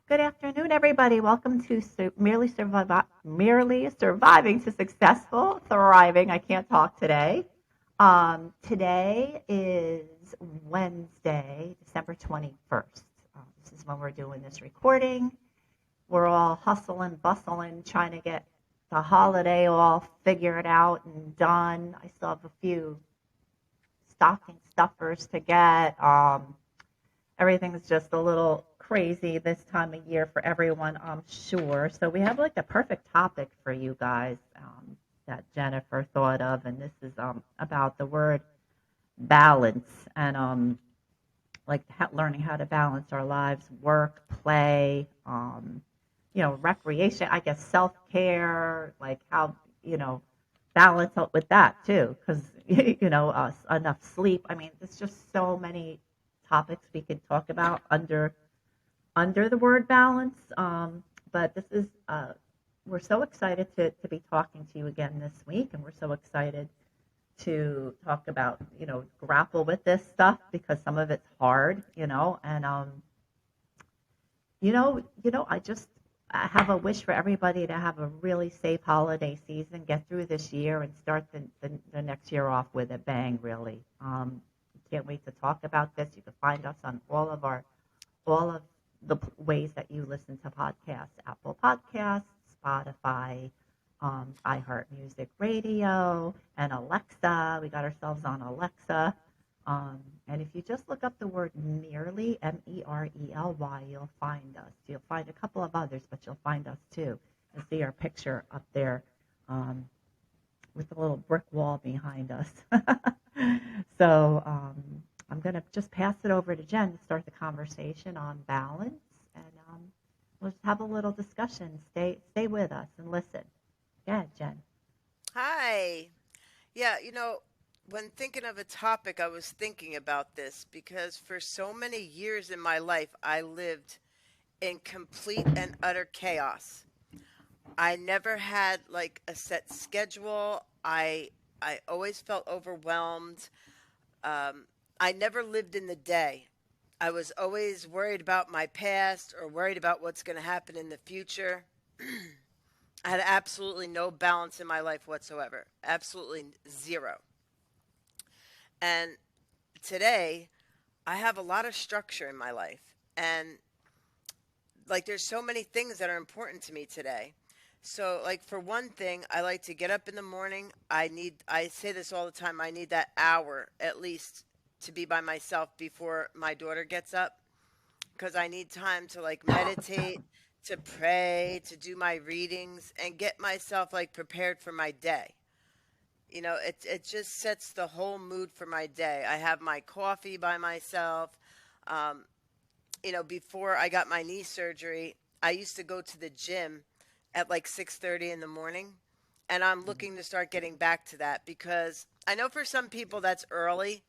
Good afternoon, everybody. Welcome to Merely Surviving to Successful Thriving. I can't talk today. Today is Wednesday, December 21st. This is when we're doing this recording. We're all hustling, bustling, trying to get the holiday all figured out and done. I still have a few stocking stuffers to get. Everything's just a little crazy this time of year for everyone, I'm sure. So we have like the perfect topic for you guys that Jennifer thought of, and this is about the word balance and learning how to balance our lives, work, play, recreation. I guess self care, like how balance out with that too, because enough sleep. I mean, there's just so many topics we could talk about under the word balance. But this is we're so excited to be talking to you again this week, and we're so excited to talk about grapple with this stuff because some of it's hard, and I have a wish for everybody to have a really safe holiday season, get through this year, and start the next year off with a bang. Really, can't wait to talk about this. You can find us on all of the ways that you listen to podcasts: Apple Podcasts, Spotify, iHeart Music Radio, and Alexa. We got ourselves on Alexa. And if you just look up the word Merely, Merely, you'll find us. You'll find a couple of others, but you'll find us too. And see our picture up there with the little brick wall behind us. So I'm going to just pass it over to Jen to start the conversation on balance. And we'll just have a little discussion. Stay with us and listen. Yeah, Jen. Hi. Yeah, when thinking of a topic, I was thinking about this because for so many years in my life, I lived in complete and utter chaos. I never had like a set schedule. I always felt overwhelmed. Um, I never lived in the day. I was always worried about my past or worried about what's going to happen in the future. I had absolutely no balance in my life whatsoever. Absolutely zero. And today I have a lot of structure in my life. And like there's so many things that are important to me today. So like for one thing, I like to get up in the morning. I say this all the time, I need that hour at least to be by myself before my daughter gets up because I need time to like meditate, to pray, to do my readings and get myself like prepared for my day. It just sets the whole mood for my day. I have my coffee by myself. Um, Before I got my knee surgery, I used to go to the gym at like 6:30 in the morning, and I'm looking to start getting back to that because I know for some people that's early,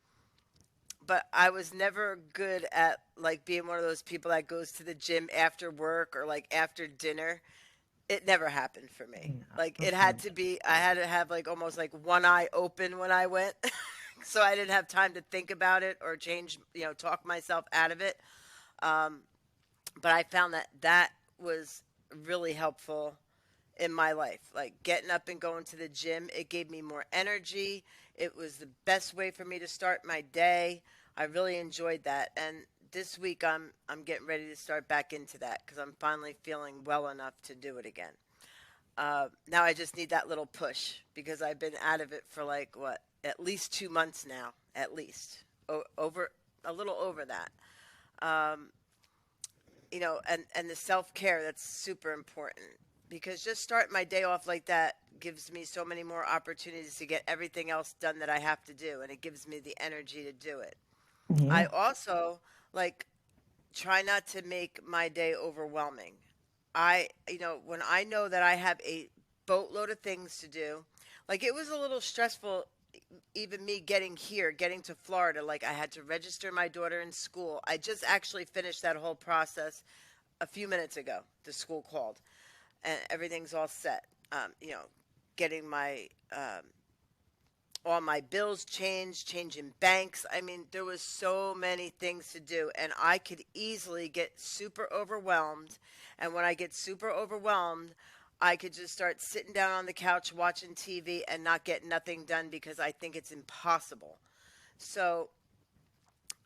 but I was never good at like being one of those people that goes to the gym after work or like after dinner. It never happened for me. No. Like it had Mm-mm. to be, I had to have like almost like one eye open when I went. So I didn't have time to think about it or change, talk myself out of it. Um, but I found that that was really helpful in my life. Like getting up and going to the gym, it gave me more energy. It was the best way for me to start my day. I really enjoyed that. And this week I'm getting ready to start back into that because I'm finally feeling well enough to do it again. Now I just need that little push because I've been out of it for like what, at least 2 months now, at least over a little over that. Um, and the self care that's super important because just starting my day off like that gives me so many more opportunities to get everything else done that I have to do, and it gives me the energy to do it. I Yeah. also like try not to make my day overwhelming. When I know that I have a boatload of things to do, like it was a little stressful, even me getting here, getting to Florida. Like I had to register my daughter in school. I just actually finished that whole process a few minutes ago. The school called, and everything's all set. Um, you know, Getting my all my bills changed, changing banks. I mean, there was so many things to do, and I could easily get super overwhelmed. And when I get super overwhelmed, I could just start sitting down on the couch watching TV and not get nothing done because I think it's impossible. So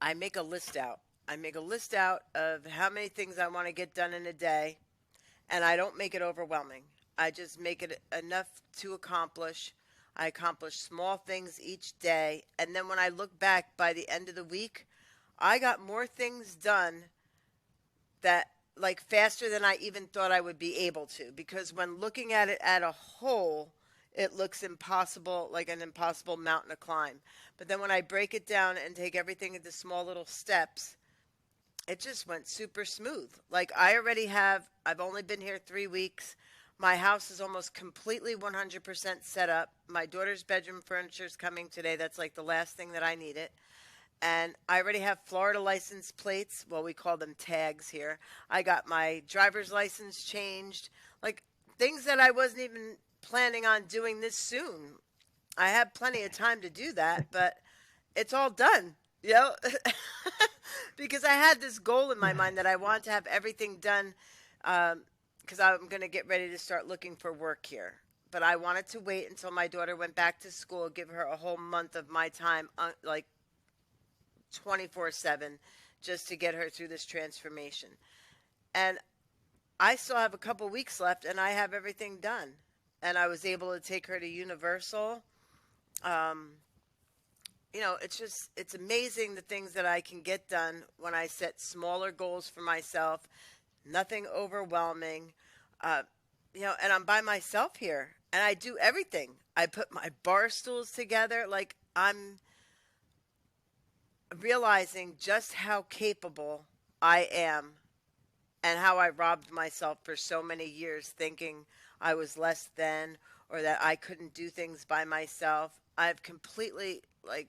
I make a list out. I make a list out of how many things I want to get done in a day, and I don't make it overwhelming. I just make it enough to accomplish. I accomplish small things each day, and then when I look back by the end of the week, I got more things done that like faster than I even thought I would be able to, because when looking at it at a whole, it looks impossible, like an impossible mountain to climb. But then when I break it down and take everything into small little steps, it just went super smooth. Like I've only been here 3 weeks. My house is almost completely 100% set up. My daughter's bedroom furniture is coming today. That's like the last thing that I needed. And I already have Florida license plates. Well, we call them tags here. I got my driver's license changed. Like things that I wasn't even planning on doing this soon. I have plenty of time to do that, but it's all done, you know? Because I had this goal in my mind that I want to have everything done because I'm going to get ready to start looking for work here. But I wanted to wait until my daughter went back to school, give her a whole month of my time, like 24/7, just to get her through this transformation. And I still have a couple weeks left, and I have everything done. And I was able to take her to Universal. Um, it's amazing the things that I can get done when I set smaller goals for myself, nothing overwhelming. Uh, and I'm by myself here, and I do everything. I put my bar stools together. Like I'm realizing just how capable I am and how I robbed myself for so many years thinking I was less than or that I couldn't do things by myself. I've completely like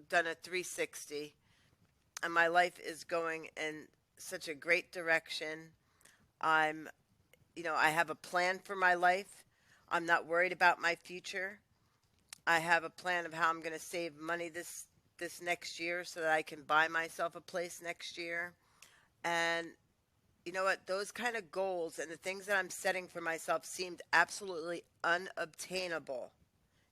done a 360 and my life is going in such a great direction. I'm, I have a plan for my life. I'm not worried about my future. I have a plan of how I'm going to save money this next year so that I can buy myself a place next year. And you know what? Those kind of goals and the things that I'm setting for myself seemed absolutely unobtainable.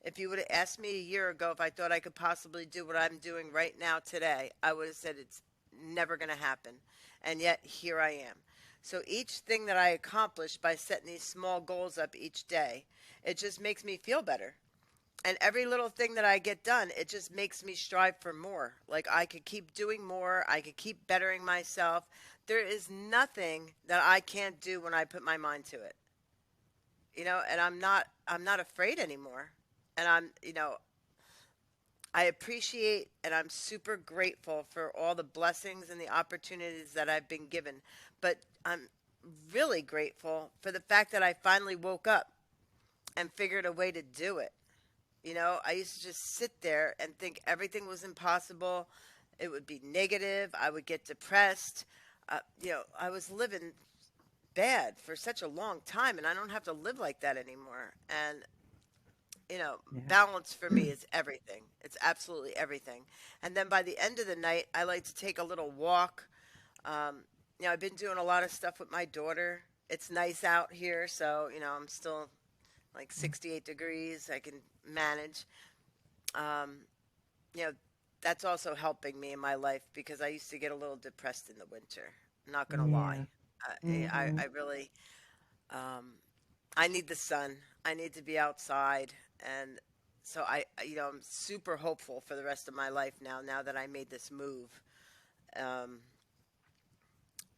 If you would have asked me a year ago if I thought I could possibly do what I'm doing right now today, I would have said it's never going to happen. And yet, here I am. So each thing that I accomplish by setting these small goals up each day, it just makes me feel better. And every little thing that I get done, it just makes me strive for more. Like I could keep doing more, I could keep bettering myself. There is nothing that I can't do when I put my mind to it. And I'm not afraid anymore. And I appreciate and I'm super grateful for all the blessings and the opportunities that I've been given. But I'm really grateful for the fact that I finally woke up and figured a way to do it. I used to just sit there and think everything was impossible. It would be negative. I would get depressed. I was living bad for such a long time, and I don't have to live like that anymore. And, Yeah. balance for me is everything. It's absolutely everything. And then by the end of the night, I like to take a little walk. I've been doing a lot of stuff with my daughter. It's nice out here, so, I'm still like 68 degrees. I can manage. Um, you know, that's also helping me in my life because I used to get a little depressed in the winter. I'm not gonna lie. Yeah. I really, um, I need the sun. I need to be outside, and so I'm super hopeful for the rest of my life now. Now that I made this move, um,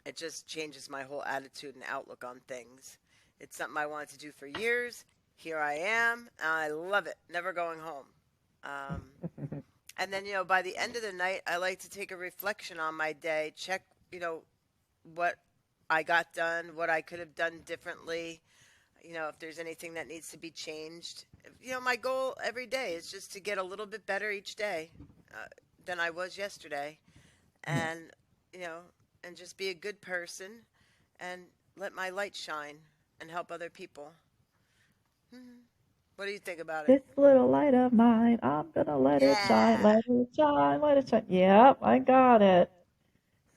it just changes my whole attitude and outlook on things. It's something I wanted to do for years. Here I am. And I love it. Never going home. Um, and then, by the end of the night, I like to take a reflection on my day, check, what I got done, what I could have done differently, if there's anything that needs to be changed. My goal every day is just to get a little bit better each day uh, than I was yesterday. And, you know, and just be a good person and let my light shine and help other people. Mhm. What do you think about it? This little light of mine, I'm gonna Yeah. let it shine, let it shine. Yep, I got it.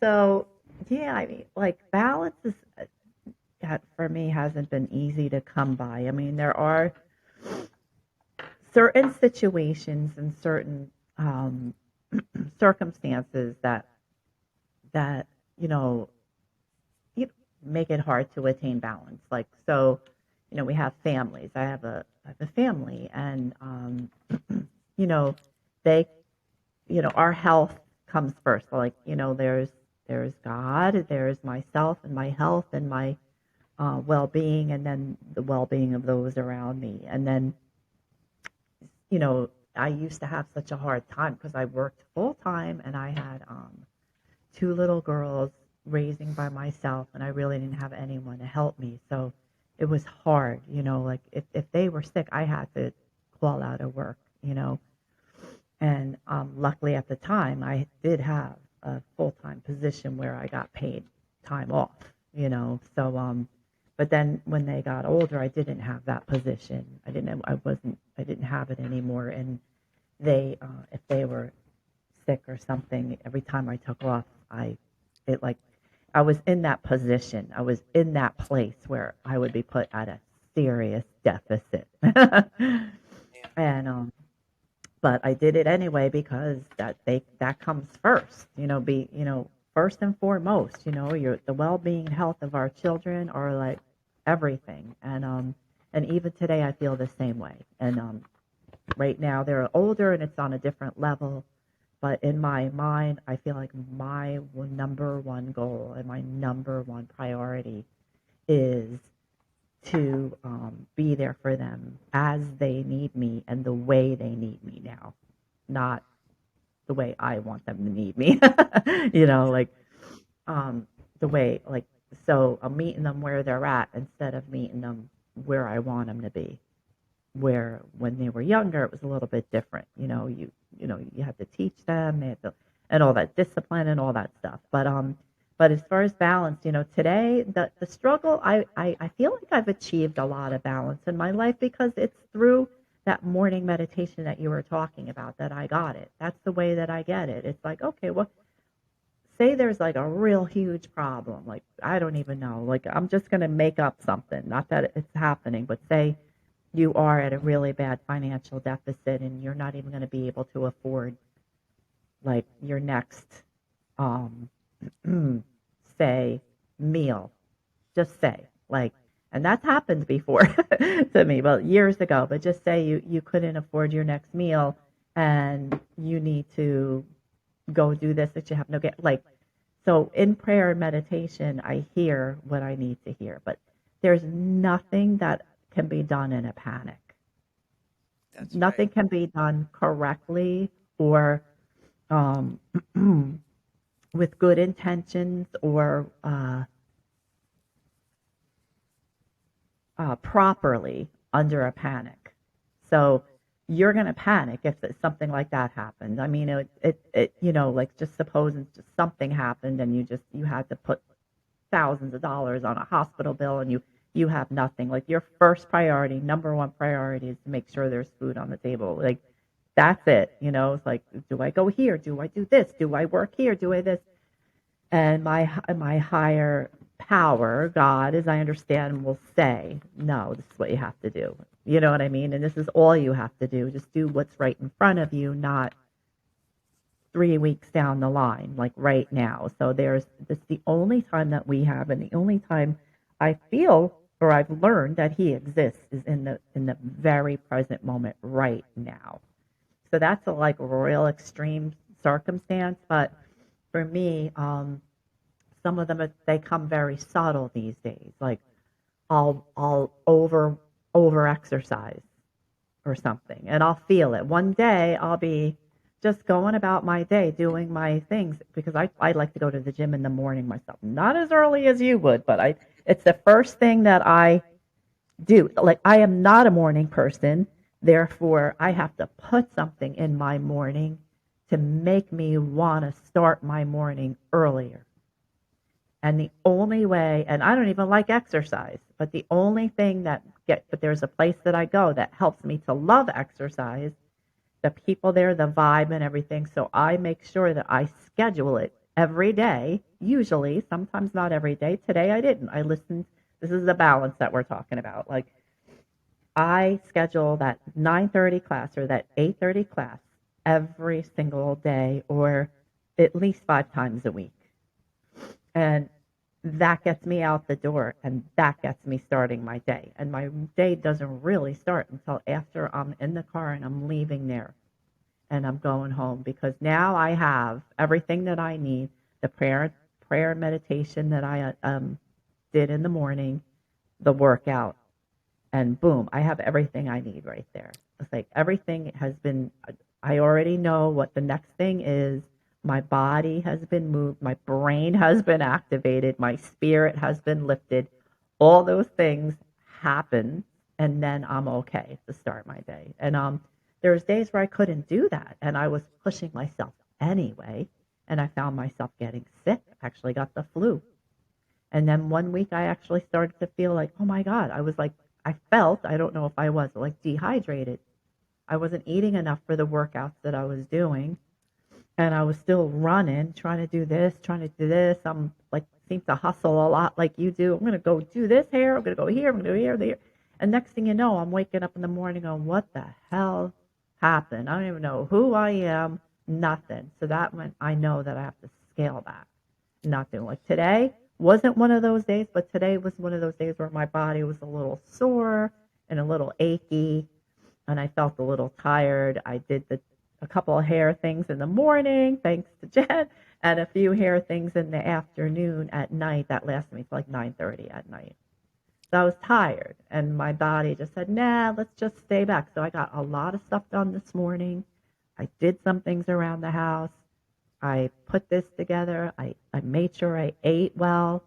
So, yeah, I mean, like balance is for me hasn't been easy to come by. I mean, there are certain situations and certain um, circumstances that you know you make it hard to attain balance. Like so, we have families. I have a family, and you know, they our health comes first. So, like there's God, there's myself and my health and my well-being, and then the well-being of those around me, and then I used to have such a hard time because I worked full time and I had two little girls raising by myself, and I really didn't have anyone to help me. So it was hard, like if they were sick, I had to call out of work. And luckily at the time, I did have a full time position where I got paid time off. So, but then when they got older, I didn't have that position. I didn't have it anymore. And if they were sick or something, every time I took off, it like, I was in that position. I was in that place where I would be put at a serious deficit. Yeah. And, but I did it anyway because that comes first, first and foremost, the well-being and health of our children are like everything. And even today I feel the same way. And right now they're older and it's on a different level, but in my mind I feel like my number one goal and my number one priority is to be there for them as they need me and the way they need me now, not the way I want them to need me. Like um, the way, like, so I'm meeting them where they're at instead of meeting them where I want them to be. Where when they were younger, it was a little bit different. You had to teach them, they had to, and all that discipline and all that stuff. But as far as balance, today the struggle, I feel like I've achieved a lot of balance in my life because it's through that morning meditation that you were talking about that I got it. That's the way that I get it. It's like, okay, well, say there's like a real huge problem, like I don't even know, like I'm just going to make up something, not that it's happening, but say you are at a really bad financial deficit and you're not even going to be able to afford like your next um say meal, just say, like, and that's happened before to me, but years ago, but just say you couldn't afford your next meal and you need to go do this that you have no get, like, so in prayer and meditation I hear what I need to hear, but there's nothing that can be done in a panic. That's right. Nothing can be done correctly or um, with good intentions or properly under a panic. So you're going to panic if something like that happened. I mean, like just suppose it's just something happened and you had to put thousands of dollars on a hospital bill and you have nothing. Like your first priority, number one priority is to make sure there's food on the table. Like that's it. It's like, do I go here? Do I do this? Do I work here? Do I this? And my higher power, God, as I understand, will say, no, this is what you have to do. You know what I mean? And this is all you have to do. Just do what's right in front of you, not 3 weeks down the line, like right now. So this the only time that we have, and the only time I feel or I've learned that He exists is in the very present moment, right now. So that's a like real extreme circumstance, but for me, some of them they come very subtle these days. Like I'll over exercise or something, and I'll feel it. One day I'll be just going about my day doing my things because I like to go to the gym in the morning myself. Not as early as you would, but I it's the first thing that I do. Like I am not a morning person, therefore I have to put something in my morning to make me want to start my morning earlier. And the only way, and I don't even like exercise, but the only thing that but there's a place that I go that helps me to love exercise, the people there, the vibe and everything. So I make sure that I schedule it every day, usually, sometimes not every day. Today I didn't. I listened. This is the balance that we're talking about. Like I schedule that 9:30 class or that 8:30 class every single day or at least 5 times a week. And that gets me out the door and that gets me starting my day. And my day doesn't really start until after I'm in the car and I'm leaving there and I'm going home because now I have everything that I need, the prayer and meditation that I did in the morning, the workout, and boom, I have everything I need right there. It's like everything has been, I already know what the next thing is. My body has been moved, my brain has been activated, my spirit has been lifted. All those things happen, and then I'm okay to start my day. And there was days where I couldn't do that, and I was pushing myself anyway, and I found myself getting sick. Actually, got the flu. And then one week I actually started to feel like, oh my God, I was like, I felt, I don't know if I was like dehydrated. I wasn't eating enough for the workouts that I was doing. And I was still running, trying to do this, trying to do this. I'm like, seem to hustle a lot like you do. I'm going to go do this here. I'm going to go here. I'm going to go here, there. And next thing you know, I'm waking up in the morning going, what the hell happened? I don't even know who I am, nothing. So that meant I know that I have to scale back. Nothing. Like today wasn't one of those days, but today was one of those days where my body was a little sore and a little achy and I felt a little tired. I did a couple of hair things in the morning, thanks to Jen, and a few hair things in the afternoon at night. That lasted me till like 9:30 at night. So I was tired, and my body just said, nah, let's just stay back. So I got a lot of stuff done this morning. I did some things around the house. I put this together. I made sure I ate well,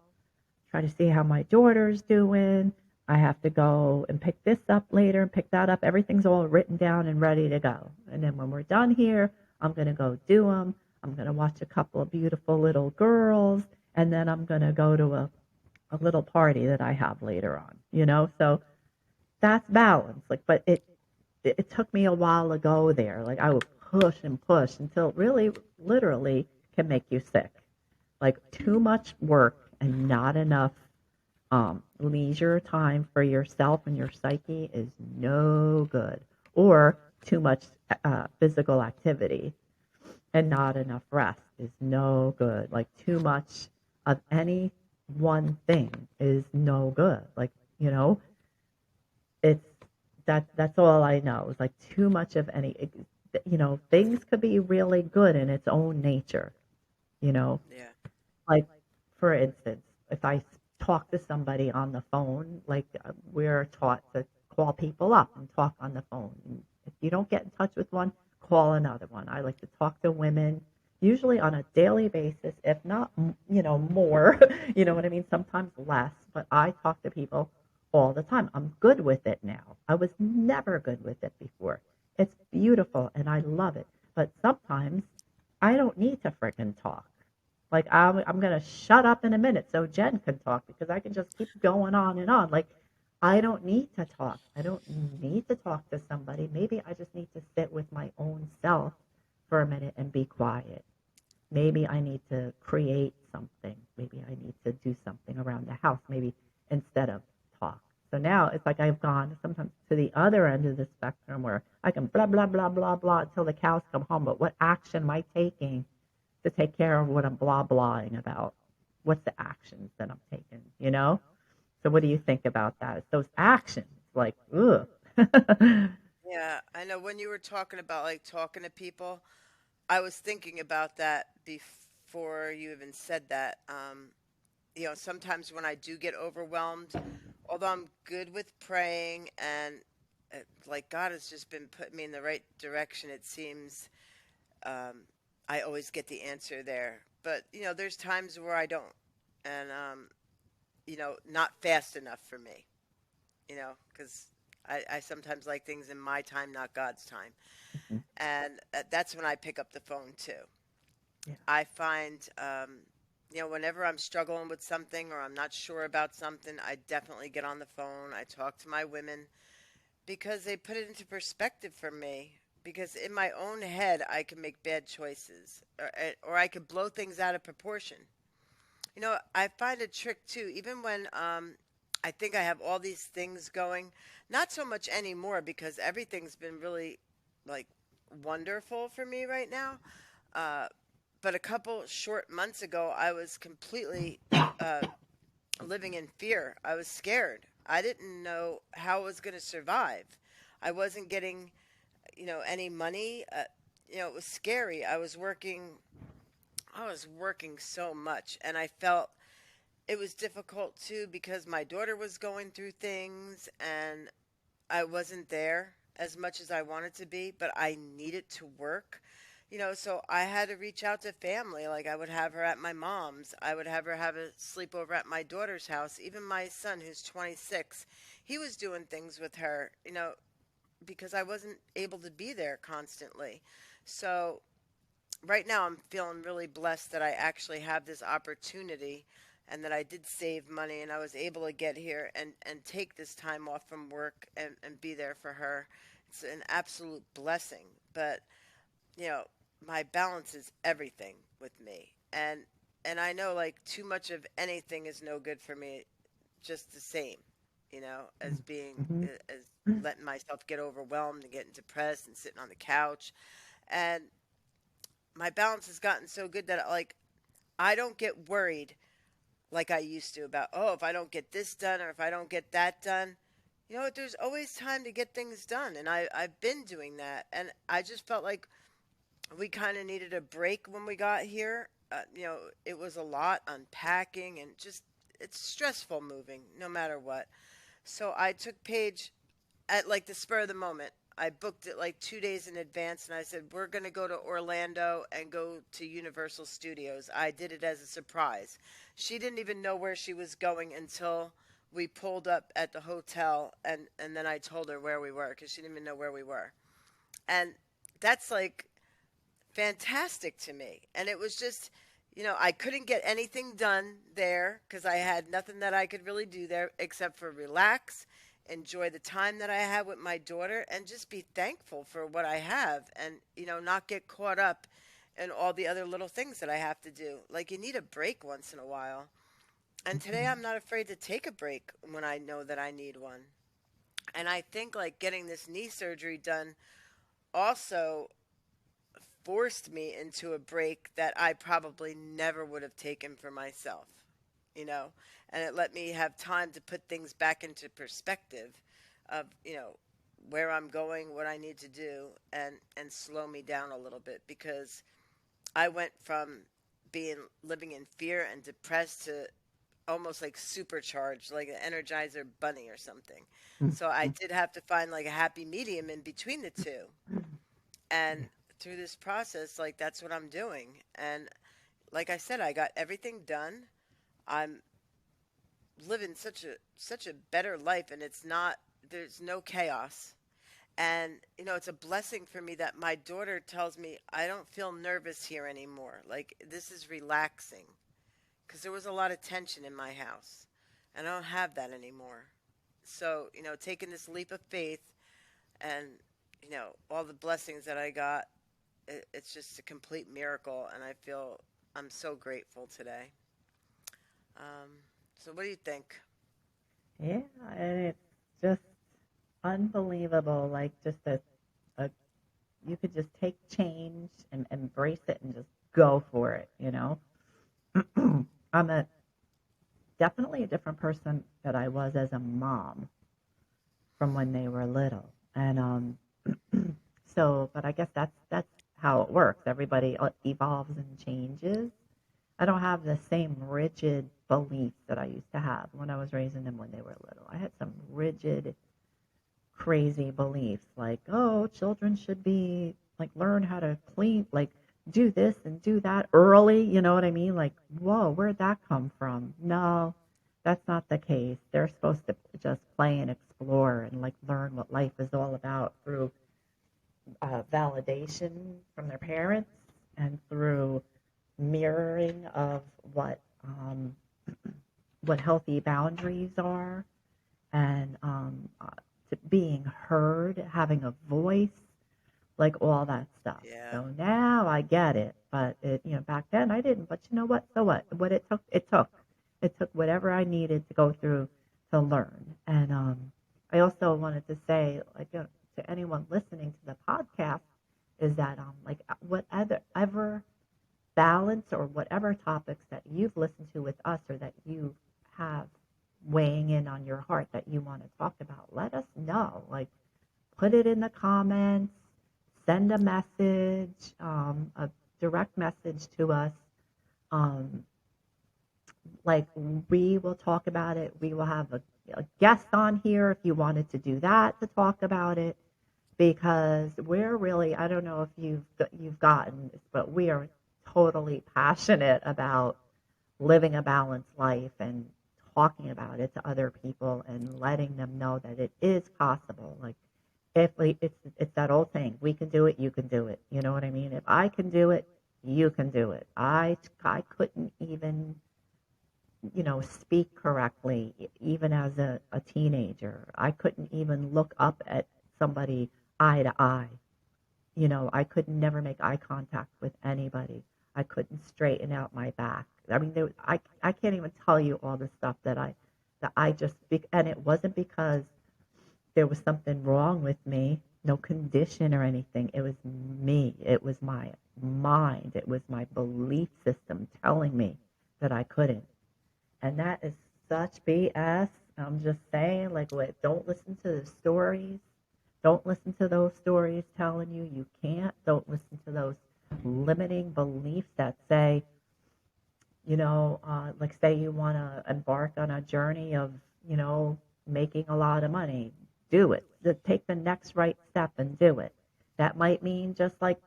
try to see how my daughter's doing. I have to go and pick this up later and pick that up. Everything's all written down and ready to go. And then when we're done here, I'm going to go do them. I'm going to watch a couple of beautiful little girls, and then I'm going to go to a little party that I have later on, you know? So that's balance. Like, but it took me a while to go there. Like I would push and push until it really, literally can make you sick. Like too much work and not enough leisure time for yourself and your psyche is no good. Or too much physical activity and not enough rest is no good. Like too much of any one thing is no good. Like, you know, it's that's all I know. It's like too much of any, you know, things could be really good in its own nature, you know. Yeah. Like, for instance, if I talk to somebody on the phone, like we're taught to call people up and talk on the phone. And if you don't get in touch with one, call another one. I like to talk to women, usually on a daily basis, if not, you know, more, you know what I mean? Sometimes less, but I talk to people all the time. I'm good with it now. I was never good with it before. It's beautiful and I love it. But sometimes I don't need to freaking talk. Like I'm gonna shut up in a minute so Jen can talk because I can just keep going on and on. Like I don't need to talk. I don't need to talk to somebody. Maybe I just need to sit with my own self for a minute and be quiet. Maybe I need to create something. Maybe I need to do something around the house. Maybe instead of talk. So now it's like I've gone sometimes to the other end of the spectrum where I can blah blah blah blah blah until the cows come home. But what action am I taking to take care of what I'm blah blahing about? What's the actions that I'm taking, you know? So what do you think about that? It's those actions, like, ugh. Yeah, I know when you were talking about like talking to people, I was thinking about that before you even said that. You know, sometimes when I do get overwhelmed, although I'm good with praying and like God has just been putting me in the right direction, it seems um, I always get the answer there. But, you know, there's times where I don't. And, you know, not fast enough for me, you know, because I sometimes like things in my time, not God's time. And that's when I pick up the phone too. Yeah. I find, whenever I'm struggling with something or I'm not sure about something, I definitely get on the phone. I talk to my women because they put it into perspective for me. Because in my own head, I can make bad choices, or I could blow things out of proportion. I find a trick too, even when I think I have all these things going, not so much anymore because everything's been really like wonderful for me right now. Uh, but a couple short months ago, I was completely uh, living in fear. I was scared. I didn't know how I was going to survive. I wasn't getting, any money. It was scary. I was working so much, and I felt it was difficult too because my daughter was going through things and I wasn't there as much as I wanted to be, but I needed to work. So I had to reach out to family. Like I would have her at my mom's. I would have her have a sleepover at my daughter's house. Even my son, who's 26, he was doing things with her, because I wasn't able to be there constantly. So right now I'm feeling really blessed that I actually have this opportunity and that I did save money and I was able to get here and take this time off from work and be there for her. It's an absolute blessing. But, you know, my balance is everything with me. And I know like too much of anything is no good for me just the same, as being Mm-hmm. as letting myself get overwhelmed and getting depressed and sitting on the couch. And my balance has gotten so good that like I don't get worried like I used to about, oh, if I don't get this done or if I don't get that done. You know what? There's always time to get things done, and I've been doing that, and I just felt like we kind of needed a break when we got here. It was a lot unpacking and just it's stressful moving no matter what. So I took Paige at like the spur of the moment. I booked it like 2 days in advance and I said, we're going to go to Orlando and go to Universal Studios. I did it as a surprise. She didn't even know where she was going until we pulled up at the hotel and then I told her where we were because she didn't even know where we were. And that's like fantastic to me. And it was just, I couldn't get anything done there because I had nothing that I could really do there except for relax, enjoy the time that I had with my daughter, and just be thankful for what I have and, not get caught up in all the other little things that I have to do. Like, you need a break once in a while. And today I'm not afraid to take a break when I know that I need one. And I think, like, getting this knee surgery done also forced me into a break that I probably never would have taken for myself, you know, and it let me have time to put things back into perspective of, where I'm going, what I need to do, and slow me down a little bit because I went from being living in fear and depressed to almost like supercharged, like an Energizer bunny or something. So I did have to find like a happy medium in between the two. And through this process, like that's what I'm doing. And like I said, I got everything done. I'm living such a better life and it's not there's no chaos. And it's a blessing for me that my daughter tells me I don't feel nervous here anymore. Like this is relaxing because there was a lot of tension in my house. And I don't have that anymore. So, taking this leap of faith and all the blessings that I got, it's just a complete miracle, and I feel I'm so grateful today. Um, so, what do you think? Yeah, and it's just unbelievable. Like just a you could just take change and embrace it and just go for it. I'm a definitely a different person that I was as a mom from when they were little, and so. But I guess that's how it works. Everybody evolves and changes. I don't have the same rigid beliefs that I used to have when I was raising them when they were little. I had some rigid, crazy beliefs like, oh, children should be like learn how to clean, like do this and do that early. You know what I mean? Like, whoa, where'd that come from? No, that's not the case. They're supposed to just play and explore and like learn what life is all about through validation from their parents and through mirroring of what healthy boundaries are, and to being heard, having a voice, like all that stuff. Yeah. So now I get it, but back then I didn't. But you know what? So what? What it took, it took. It took whatever I needed to go through to learn. And I also wanted to say, like, to anyone listening to the podcast, is that like whatever ever balance or whatever topics that you've listened to with us, or that you have weighing in on your heart that you want to talk about, let us know. Like, put it in the comments, send a message, a direct message to us. Um, like, we will talk about it. We will have a guest on here if you wanted to do that, to talk about it, because we're really, I don't know if you've gotten this, but we are totally passionate about living a balanced life and talking about it to other people and letting them know that it is possible. Like, it's that old saying, we can do it, you can do it. You know what I mean? If I can do it, you can do it. I couldn't even speak correctly, even as a teenager. I couldn't even look up at somebody eye to eye. I could never make eye contact with anybody. I couldn't straighten out my back. I mean, I can't even tell you all the stuff that I just, and it wasn't because there was something wrong with me, no condition or anything. It was me. It was my mind. It was my belief system telling me that I couldn't. And that is such BS. I'm just saying, like, don't listen to the stories. Don't listen to those stories telling you you can't. Don't listen to those limiting beliefs that say, like, say you want to embark on a journey of, making a lot of money. Do it. Take the next right step and do it. That might mean just like,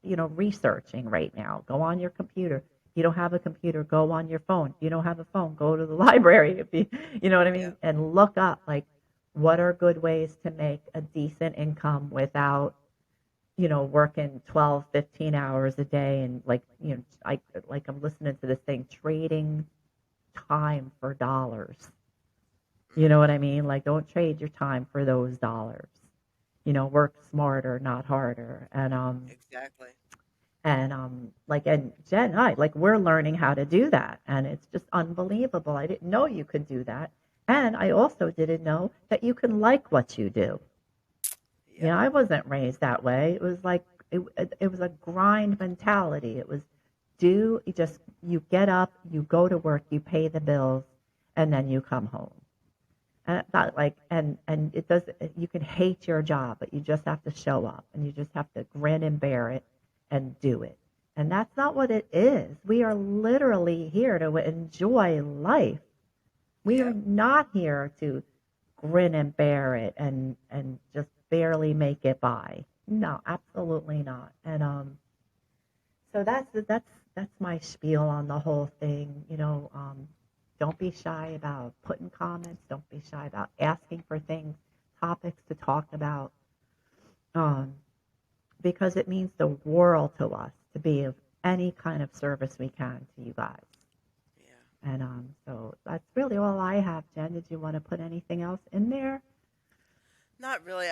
researching right now. Go on your computer. If you don't have a computer, go on your phone. If you don't have a phone, go to the library. If you know what I Yeah. mean? And look up, like, what are good ways to make a decent income without, working 12, 15 hours a day. And like, I'm listening to this thing, trading time for dollars. You know what I mean? Like, don't trade your time for those dollars. Work smarter, not harder. Exactly. Like, and Jen and I, like, we're learning how to do that, and it's just unbelievable. I didn't know you could do that, and I also didn't know that you can like what you do. Yep. I wasn't raised that way. It was like it was a grind mentality. It was, you get up, you go to work, you pay the bills, and then you come home. And it's not like, and it does. You can hate your job, but you just have to show up, and you just have to grin and bear it and do it. And that's not what it is. We are literally here to enjoy life. We are Yep. not here to grin and bear it and just barely make it by. No, absolutely not. And so that's my spiel on the whole thing. Don't be shy about putting comments. Don't be shy about asking for things, topics to talk about, um, because it means the world to us to be of any kind of service we can to you guys. Yeah. And so that's really all I have. Jen, did you want to put anything else in there? Not really.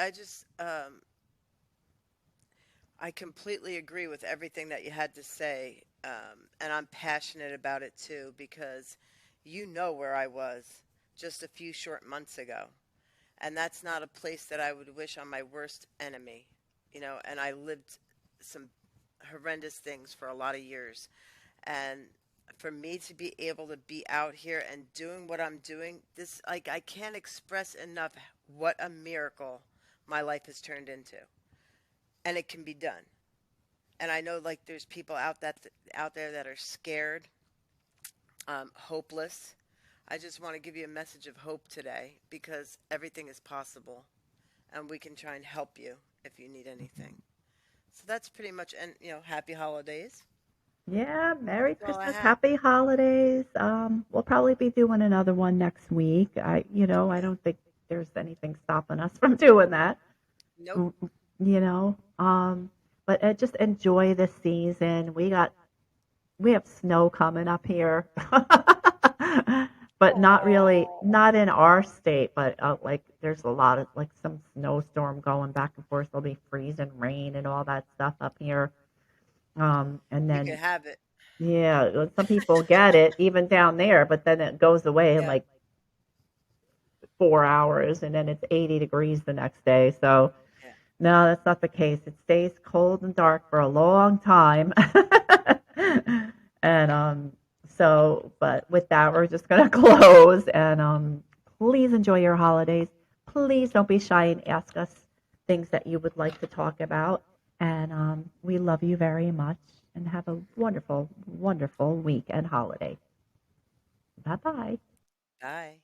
I completely agree with everything that you had to say. And I'm passionate about it too because you know where I was just a few short months ago. And that's not a place that I would wish on my worst enemy. And I lived some horrendous things for a lot of years. And for me to be able to be out here and doing what I'm doing, this, like, I can't express enough what a miracle my life has turned into. And it can be done. And I know, like, there's people out there that are scared, hopeless. I just want to give you a message of hope today because everything is possible and we can try and help you if you need anything. So that's pretty much, and happy holidays. Yeah, Merry That's all I Christmas, have. Happy Holidays. We'll probably be doing another one next week. I Yeah. don't think there's anything stopping us from doing that. Nope. Mm, you know, um, but just enjoy the season. We got we have snow coming up here, but not really, Oh, not in our state, but like there's a lot of like some snowstorm going back and forth. There'll be freezing rain and all that stuff up here. And You can then have it. yeah, some people get it even down there, but then it goes away in Yeah. like 4 hours, and then it's 80 degrees the next day. So Yeah. no, that's not the case. It stays cold and dark for a long time. And so, but with that, we're just going to close. And please enjoy your holidays. Please don't be shy and ask us things that you would like to talk about. And we love you very much. And have a wonderful, wonderful week and holiday. Bye bye. Bye.